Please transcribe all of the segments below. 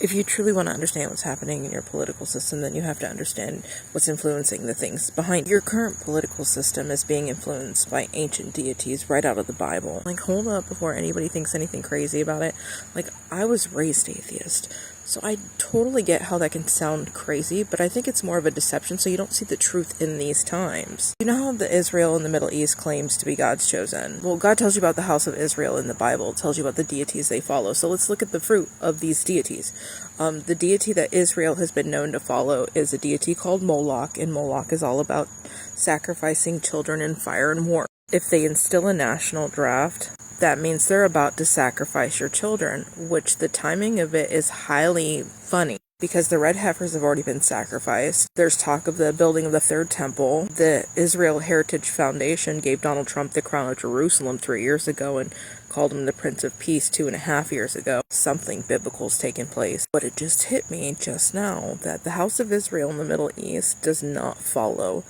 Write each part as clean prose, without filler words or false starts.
If you truly want to understand what's happening in your political system, then you have to understand what's influencing the things behind your current political system is being influenced by ancient deities right out of the Bible. Like, hold up before anybody thinks anything crazy about it. Like, I was raised atheist, so I totally get how that can sound crazy, but I think it's more of a deception so you don't see the truth in these times. You know how the Israel in the Middle East claims to be God's chosen? Well, God tells you about the house of Israel in the Bible. It tells you about the deities they follow. So let's look at the fruit of these deities. The deity that Israel has been known to follow is a deity called Moloch, and Moloch is all about sacrificing children in fire and war. If they instill a national draft, that means they're about to sacrifice your children, which the timing of it is highly funny because the red heifers have already been sacrificed. There's talk of the building of the third temple. The Israel Heritage Foundation gave Donald Trump the crown of Jerusalem 3 years ago and called him the Prince of Peace 2.5 years ago. Something biblical's taken place. But it just hit me just now that the house of Israel in the Middle East does not follow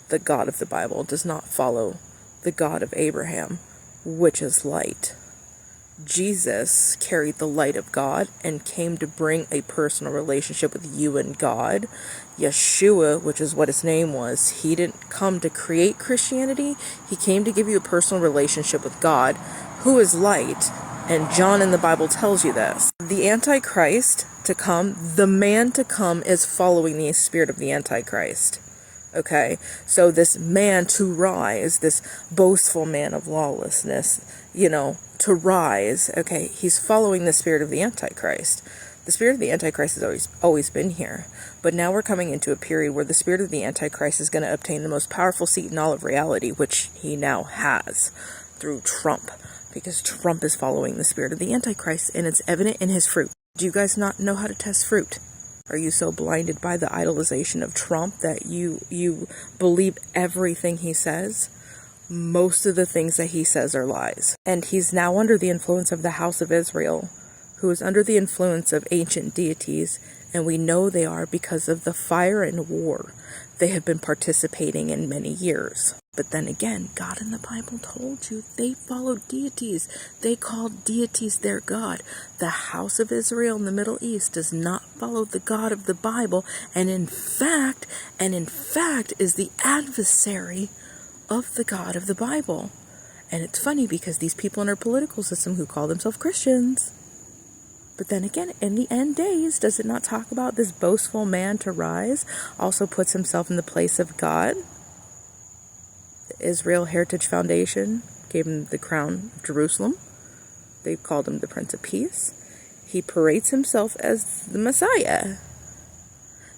the God of the Bible, does not follow the God of Abraham, which is light. Jesus carried the light of God and came to bring a personal relationship with you and God. Yeshua, which is what his name was, he didn't come to create Christianity. He came to give you a personal relationship with God, who is light. And John in the Bible tells you this. The Antichrist to come, the man to come, is following the spirit of the Antichrist. Okay, so this man to rise, this boastful man of lawlessness, to rise, okay, he's following the spirit of the Antichrist. The spirit of the Antichrist has always been here, but now we're coming into a period where the spirit of the Antichrist is going to obtain the most powerful seat in all of reality, which he now has through Trump, because Trump is following the spirit of the Antichrist, and it's evident in his fruit. Do you guys not know how to test fruit? Are you so blinded by the idolization of Trump that you believe everything he says? Most of the things that he says are lies. And he's now under the influence of the house of Israel, who is under the influence of ancient deities, and we know they are because of the fire and war they have been participating in many years. But then again, God in the Bible told you they followed deities. They called deities their God. The house of Israel in the Middle East does not follow the God of the Bible, and in fact is the adversary of the God of the Bible. And it's funny because these people in our political system who call themselves Christians, but then again, in the end days, does it not talk about this boastful man to rise also puts himself in the place of God? The Israel Heritage Foundation gave him the crown of Jerusalem. They called him the Prince of Peace. He parades himself as the Messiah.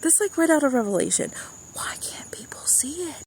That's like right out of Revelation. Why can't people see it?